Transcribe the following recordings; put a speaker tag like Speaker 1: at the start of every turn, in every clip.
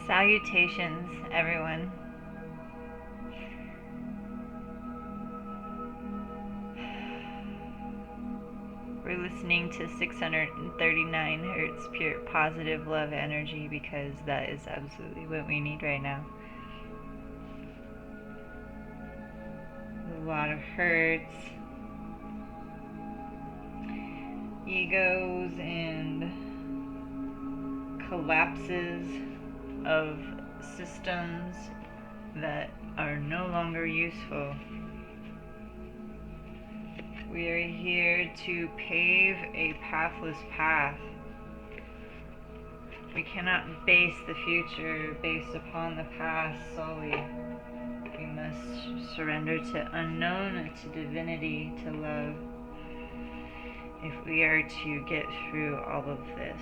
Speaker 1: Salutations, everyone. We're listening to 639 hertz pure positive love energy because that is absolutely what we need right now. A lot of hurts, egos, and collapses of systems that are no longer useful. We are here to pave a pathless path. We cannot base the future based upon the past solely. We must surrender to unknown, to divinity, to love, if we are to get through all of this.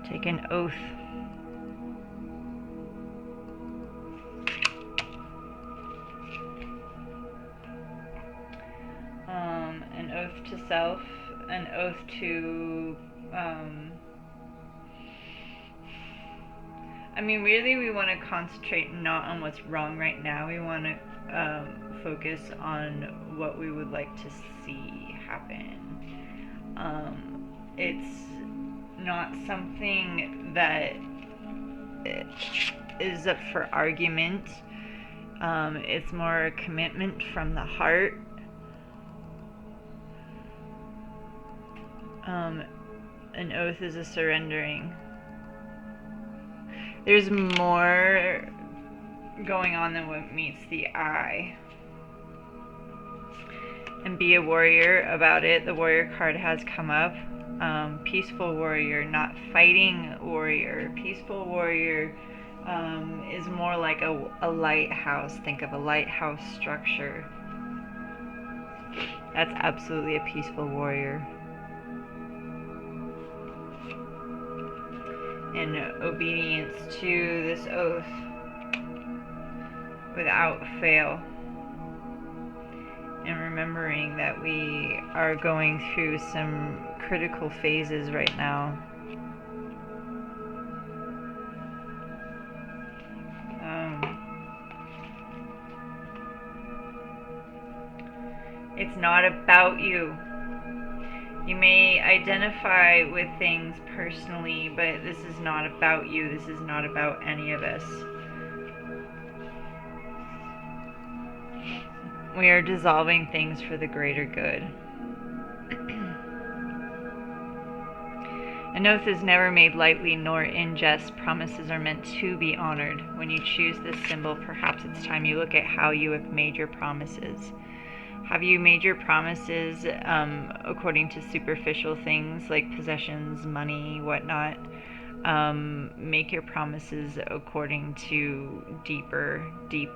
Speaker 1: Take an oath. An oath to self, an oath to, really we want to concentrate not on what's wrong right now. We want to focus on what we would like to see happen. It's not something that is up for argument. It's more a commitment from the heart. An oath is a surrendering. There's more going on than what meets the eye. And be a warrior about it. The warrior card has come up. Peaceful warrior, not fighting warrior. Peaceful warrior is more like a lighthouse. Think of a lighthouse structure. That's absolutely a peaceful warrior. In obedience to this oath without fail. And remembering that we are going through some critical phases right now. It's not about you. You may identify with things personally, but this is not about you. This is not about any of us. We are dissolving things for the greater good. An oath is never made lightly nor in jest. Promises are meant to be honored. When you choose this symbol, perhaps it's time you look at how you have made your promises. Have you made your promises according to superficial things like possessions, money, whatnot? Make your promises according to deeper, deep.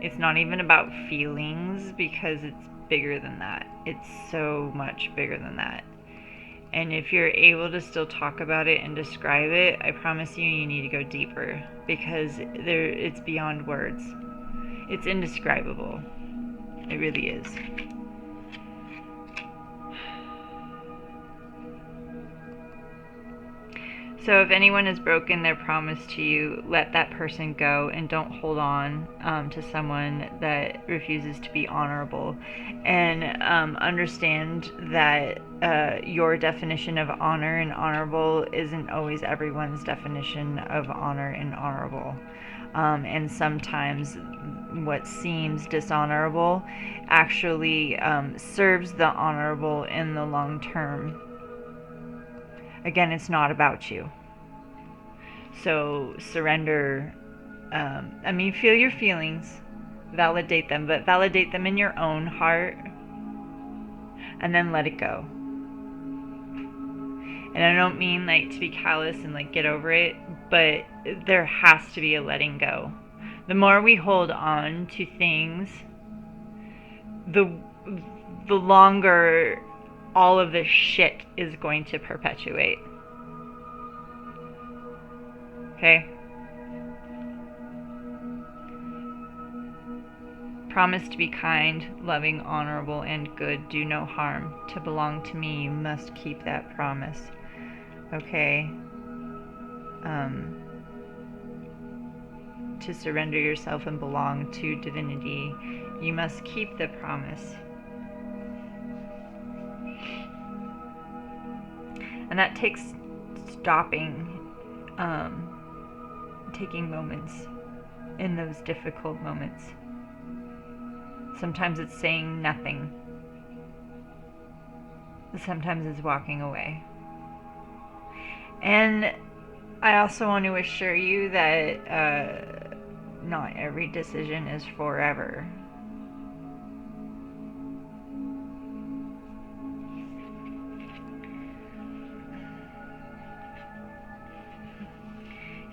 Speaker 1: It's not even about feelings because it's bigger than that. It's so much bigger than that. And if you're able to still talk about it and describe it, I promise you need to go deeper because it's beyond words. It's indescribable. It really is. So if anyone has broken their promise to you, let that person go and don't hold on to someone that refuses to be honorable. And understand that your definition of honor and honorable isn't always everyone's definition of honor and honorable. And sometimes what seems dishonorable actually serves the honorable in the long term. Again, it's not about you. So surrender. Feel your feelings, validate them, but validate them in your own heart, and then let it go. And I don't mean like to be callous and like get over it, but there has to be a letting go. The more we hold on to things, the longer all of this shit is going to perpetuate. Okay? Promise to be kind, loving, honorable, and good. Do no harm. To belong to me, you must keep that promise. Okay? To surrender yourself and belong to divinity, you must keep the promise. And that takes stopping, taking moments in those difficult moments. Sometimes it's saying nothing. Sometimes it's walking away. And I also want to assure you that not every decision is forever.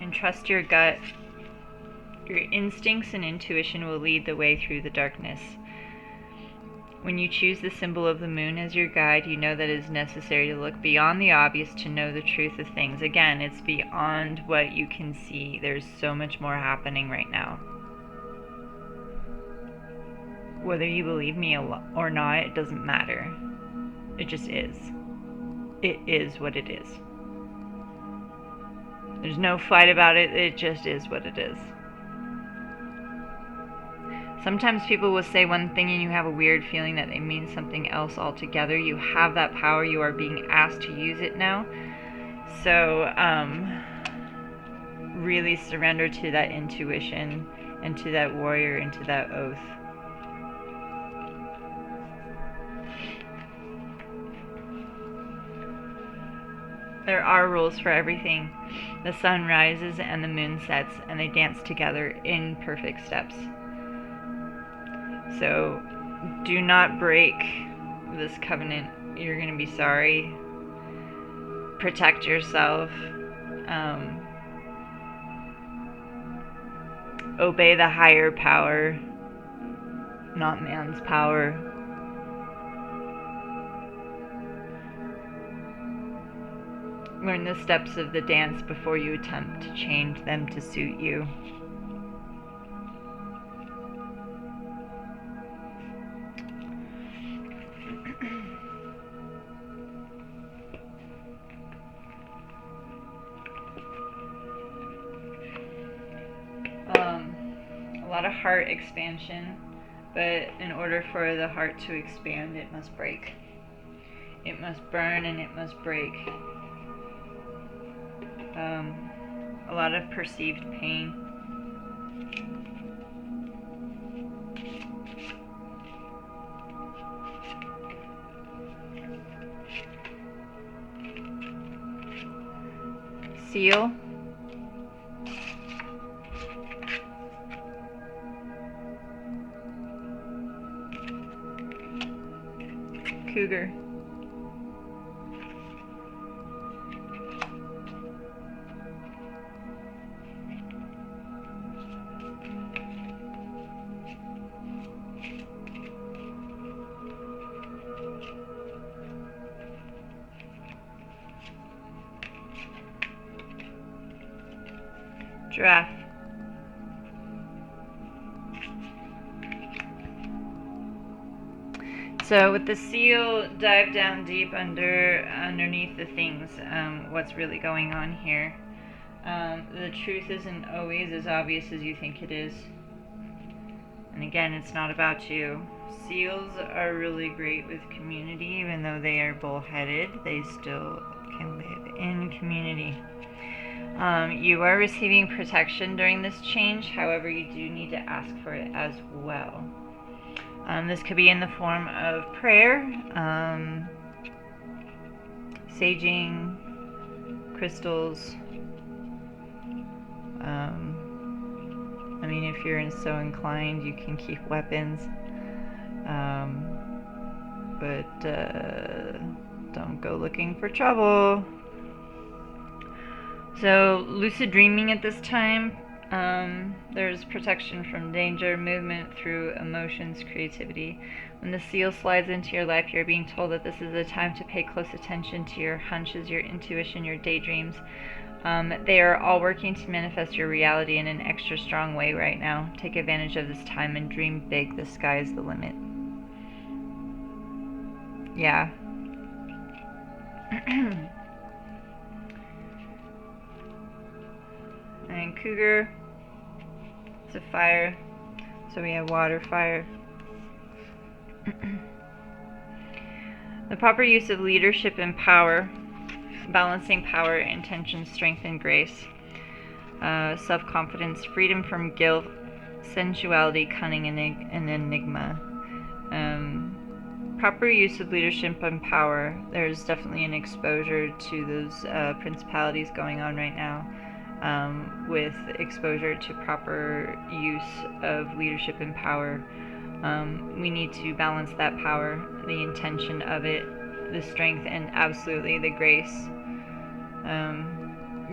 Speaker 1: And trust your gut. Your instincts and intuition will lead the way through the darkness. When you choose the symbol of the moon as your guide, you know that it is necessary to look beyond the obvious to know the truth of things. Again, it's beyond what you can see. There's so much more happening right now. Whether you believe me or not, it doesn't matter. It just is. It is what it is. There's no fight about it. It just is what it is. Sometimes people will say one thing and you have a weird feeling that they mean something else altogether. You have that power. You are being asked to use it now. So, really surrender to that intuition and to that warrior and to that oath. There are rules for everything. The sun rises and the moon sets, and they dance together in perfect steps. So do not break this covenant. You're going to be sorry. Protect yourself. Obey the higher power, not man's power. Learn the steps of the dance before you attempt to change them to suit you. A lot of heart expansion, but in order for the heart to expand, it must break. It must burn and it must break. A lot of perceived pain. Seal. Cougar. Giraffe. So with the seal, dive down deep underneath the things, what's really going on here. The truth isn't always as obvious as you think it is. And again, it's not about you. Seals are really great with community. Even though they are bullheaded, they still can live in community. You are receiving protection during this change. However, you do need to ask for it as well. This could be in the form of prayer, saging, crystals. I mean, if you're so inclined, you can keep weapons. But don't go looking for trouble. So, lucid dreaming at this time, there's protection from danger, movement through emotions, creativity. When the seal slides into your life, you're being told that this is a time to pay close attention to your hunches, your intuition, your daydreams. They are all working to manifest your reality in an extra strong way right now. Take advantage of this time and dream big. The sky is the limit. Yeah. And cougar, it's a fire. So we have water, fire. The proper use of leadership and power, balancing power, intention, strength, and grace. Self-confidence, freedom from guilt, sensuality, cunning, and enigma. Proper use of leadership and power. There's definitely an exposure to those principalities going on right now, with exposure to proper use of leadership and power. We need to balance that power, the intention of it, the strength, and absolutely the grace.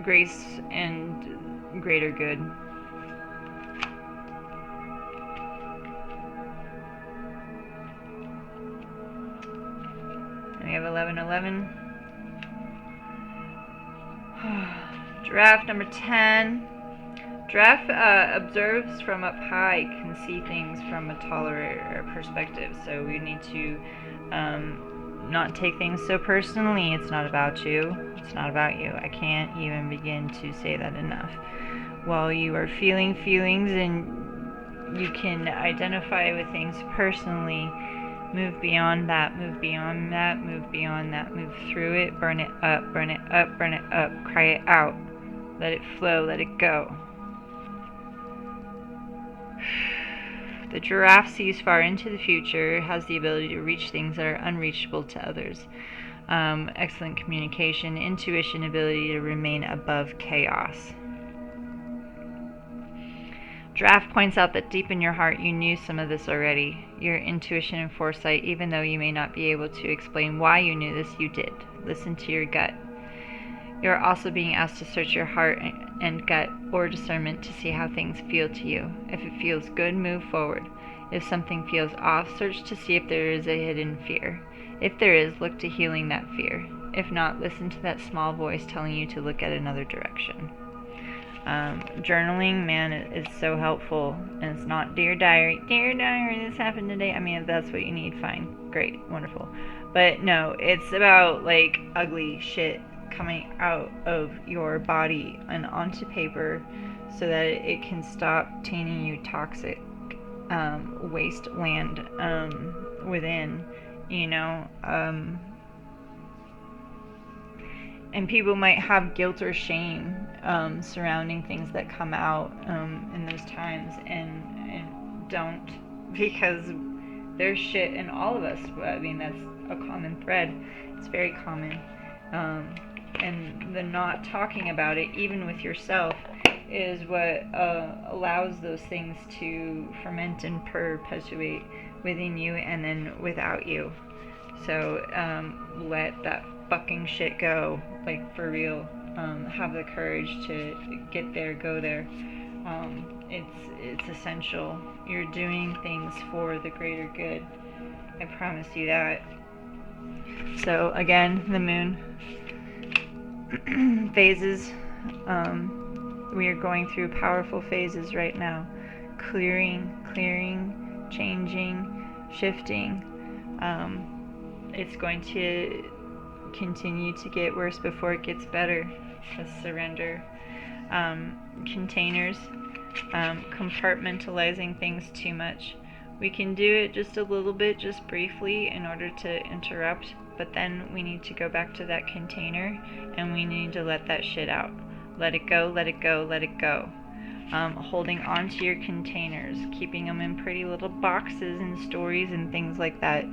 Speaker 1: Grace and greater good. We have 1111. Giraffe number 10. Giraffe observes from up high, can see things from a taller perspective. So we need to not take things so personally. It's not about you. It's not about you. I can't even begin to say that enough. While you are feeling feelings and you can identify with things personally, move beyond that, move beyond that, move beyond that, move through it, burn it up, burn it up, burn it up, cry it out, let it flow, let it go. The giraffe sees far into the future, has the ability to reach things that are unreachable to others. Excellent communication, intuition, ability to remain above chaos. Giraffe points out that deep in your heart you knew some of this already. Your intuition and foresight, even though you may not be able to explain why you knew this, you did. Listen to your gut. You are also being asked to search your heart and gut or discernment to see how things feel to you. If it feels good, move forward. If something feels off, search to see if there is a hidden fear. If there is, look to healing that fear. If not, listen to that small voice telling you to look at another direction. Journaling, man, is so helpful. And it's not dear diary, this happened today. I mean, if that's what you need, fine, great, wonderful. But no, it's about like ugly shit coming out of your body and onto paper so that it can stop tainting you toxic wasteland within, you know. And people might have guilt or shame surrounding things that come out in those times, and don't, because there's shit in all of us. I mean, that's a common thread. It's very common. And the not talking about it, even with yourself, is what allows those things to ferment and perpetuate within you and then without you. So let that fucking shit go, like, for real. Have the courage to get there, go there. It's essential. You're doing things for the greater good. I promise you that. So again, the moon phases. We are going through powerful phases right now. Clearing, changing, shifting. It's going to continue to get worse before it gets better. Just surrender. Containers. Compartmentalizing things too much. We can do it just a little bit, just briefly, in order to interrupt, but then we need to go back to that container and we need to let that shit out. Let it go, let it go, let it go. Holding on to your containers, keeping them in pretty little boxes and stories and things like that.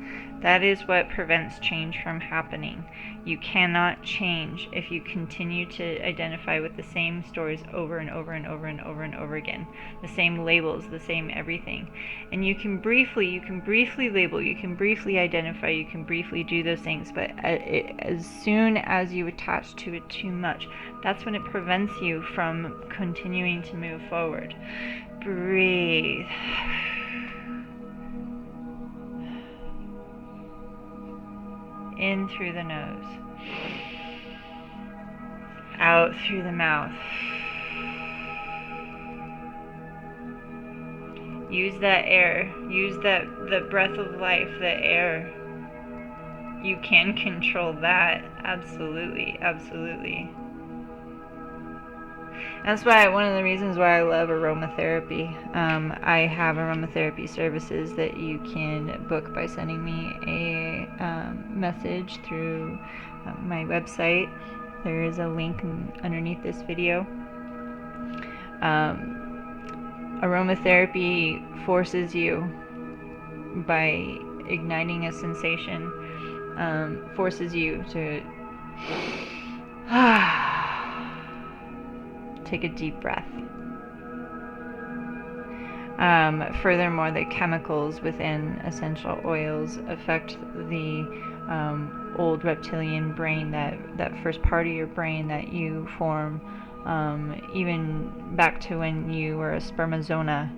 Speaker 1: That is what prevents change from happening. You cannot change if you continue to identify with the same stories over and over and over and over and over again. The same labels, the same everything. And you can briefly label, you can briefly identify, you can briefly do those things, but as soon as you attach to it too much, that's when it prevents you from continuing to move forward. Breathe. In through the nose, out through the mouth. Use that air. Use the breath of life, the air. You can control that. Absolutely, absolutely. That's why one of the reasons why I love aromatherapy. I have aromatherapy services that you can book by sending me a message through my website. There is a link underneath this video. Aromatherapy forces you, by igniting a sensation, forces you to take a deep breath. Furthermore, the chemicals within essential oils affect the old reptilian brain, that first part of your brain that you form, even back to when you were a spermazona.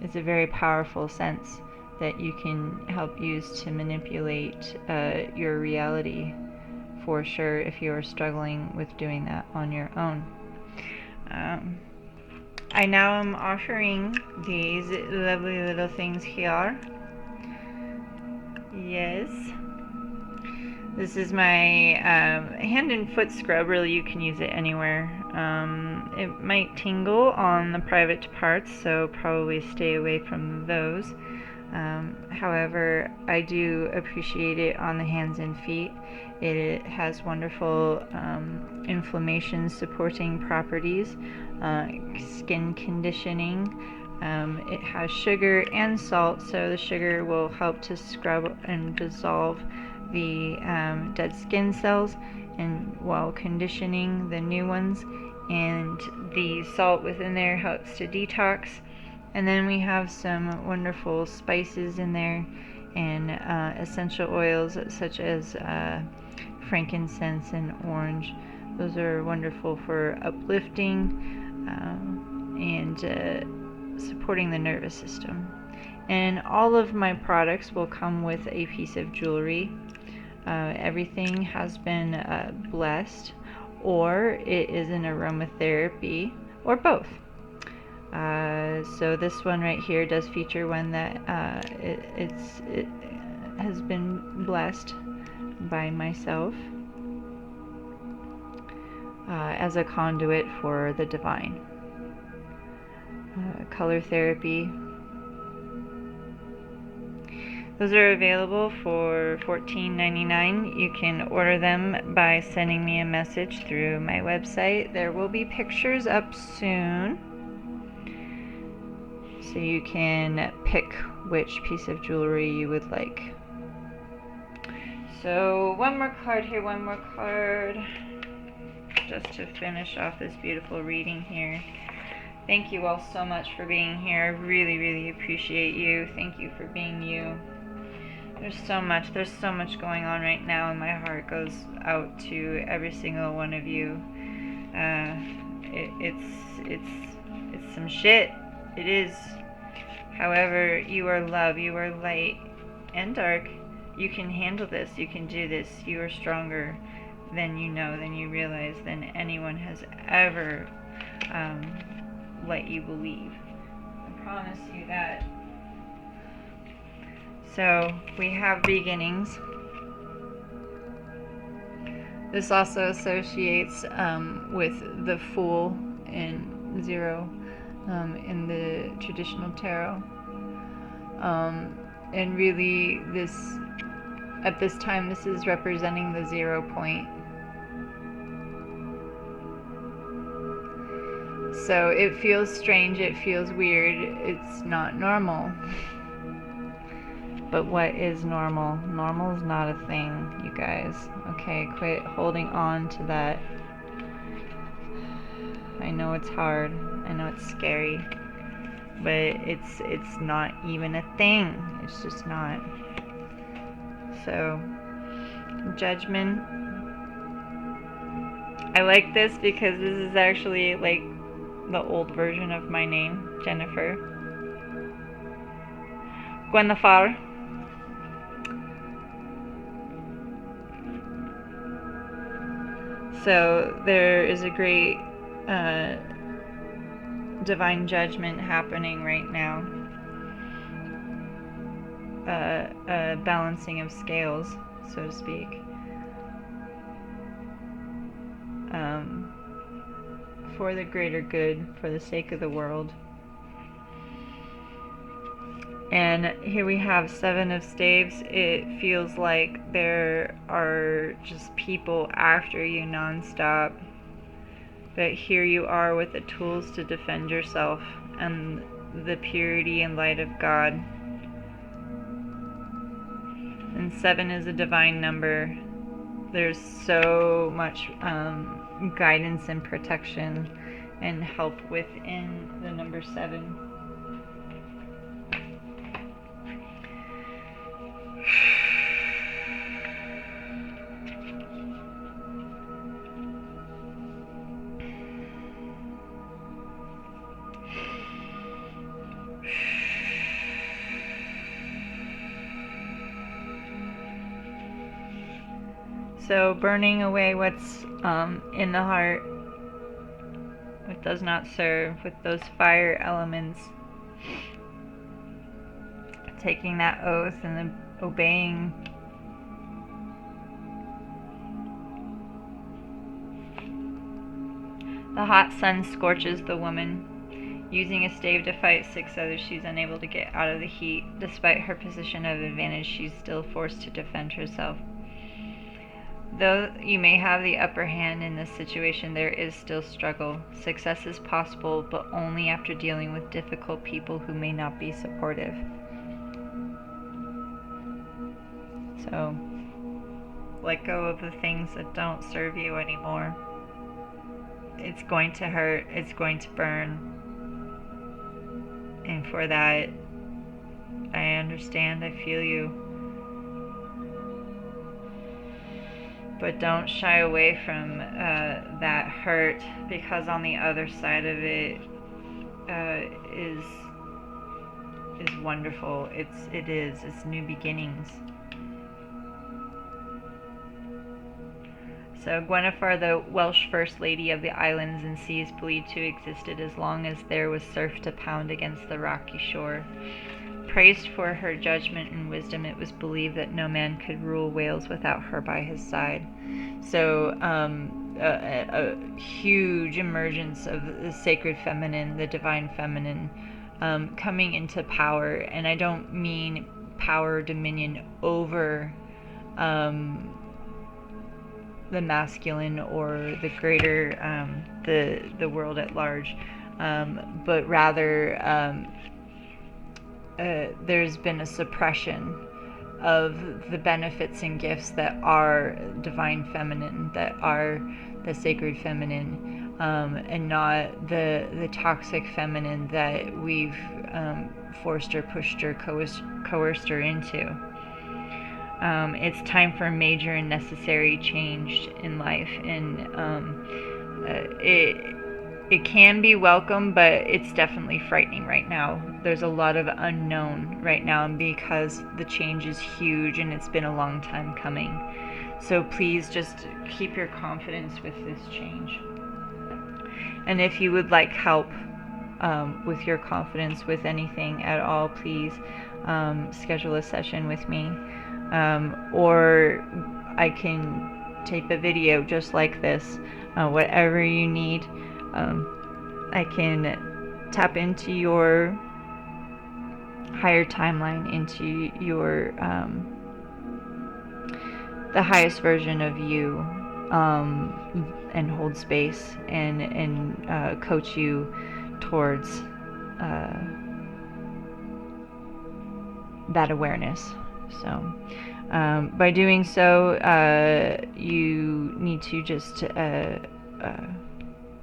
Speaker 1: It's a very powerful sense that you can help use to manipulate your reality, for sure, if you're struggling with doing that on your own. I now am offering these lovely little things here. Yes. This is my hand and foot scrub. Really, you can use it anywhere. It might tingle on the private parts, so probably stay away from those. However, I do appreciate it on the hands and feet. It has wonderful inflammation supporting properties, skin conditioning. It has sugar and salt, so the sugar will help to scrub and dissolve the dead skin cells, and while conditioning the new ones, and the salt within there helps to detox. And then we have some wonderful spices in there, and essential oils such as frankincense and orange. Those are wonderful for uplifting and supporting the nervous system. And all of my products will come with a piece of jewelry. Everything has been blessed, or it is an aromatherapy, or both. So this one right here does feature one that it has been blessed by myself as a conduit for the divine. Color therapy. Those are available for $14.99. You can order them by sending me a message through my website. There will be pictures up soon, so you can pick which piece of jewelry you would like. So one more card here, one more card, just to finish off this beautiful reading here. Thank you all so much for being here. I really, really appreciate you. Thank you for being you. There's so much going on right now, and my heart goes out to every single one of you. It's some shit. It is. However, you are love, you are light and dark. You can handle this, you can do this. You are stronger than you know, than you realize, than anyone has ever let you believe. I promise you that. So, we have beginnings. This also associates with the Fool and Zero in the traditional tarot. And really, at this time, this is representing the 0 point. So it feels strange, it feels weird, it's not normal. But what is normal? Normal is not a thing, you guys. Okay, quit holding on to that. I know it's hard, I know it's scary, but it's not even a thing. It's just not. So, judgment. I like this because this is actually like the old version of my name, Jennifer. Gwenlefar. So there is a great divine judgment happening right now. A balancing of scales, so to speak. For the greater good, for the sake of the world. And here we have Seven of Staves. It feels like there are just people after you nonstop. But here you are with the tools to defend yourself and the purity and light of God. And 7 is a divine number. There's so much guidance and protection and help within the number 7. So burning away what's in the heart, what does not serve, with those fire elements. Taking that oath and then obeying. The hot sun scorches the woman. Using a stave to fight 6 others, she's unable to get out of the heat. Despite her position of advantage, she's still forced to defend herself. Though you may have the upper hand in this situation, there is still struggle. Success is possible, but only after dealing with difficult people who may not be supportive. So, let go of the things that don't serve you anymore. It's going to hurt, it's going to burn. And for that, I understand, I feel you. But don't shy away from that hurt, because on the other side of it is wonderful. It's new beginnings. So Gwenlefar, the Welsh First Lady of the islands and seas, believed to existed as long as there was surf to pound against the rocky shore. Praised for her judgment and wisdom, it was believed that no man could rule Wales without her by his side. So a huge emergence of the sacred feminine, the divine feminine, coming into power. And I don't mean power or dominion over the masculine or the greater, the world at large, but rather there's been a suppression of the benefits and gifts that are divine feminine, that are the sacred feminine, and not the toxic feminine that we've forced her, pushed her, coerced her into. It's time for major and necessary change in life, and it can be welcome, but it's definitely frightening right now. There's a lot of unknown right now, because the change is huge and it's been a long time coming. So please just keep your confidence with this change. And if you would like help with your confidence with anything at all, please schedule a session with me. Or I can tape a video just like this, whatever you need. I can tap into your higher timeline, into your the highest version of you, and hold space and coach you towards that awareness. So by doing so, you need to just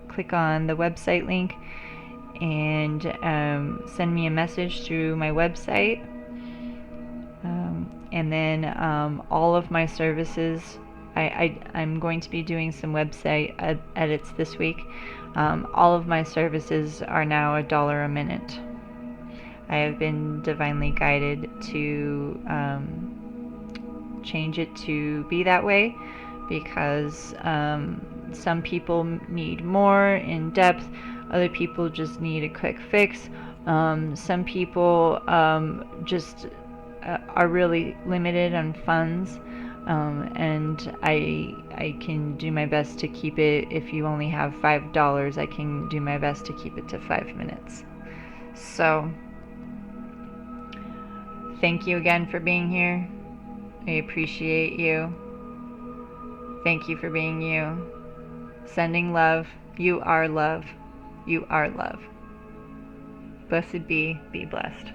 Speaker 1: click on the website link and send me a message through my website, and then all of my services, I'm going to be doing some website edits this week. All of my services are now $1 a minute. I have been divinely guided to change it to be that way, because some people need more in depth, other people just need a quick fix. Some people just are really limited on funds, and I can do my best to keep it. If you only have $5, I can do my best to keep it to 5 minutes. So thank you again for being here. I appreciate you. Thank you for being you. Sending love. You are love. You are love. Blessed be blessed.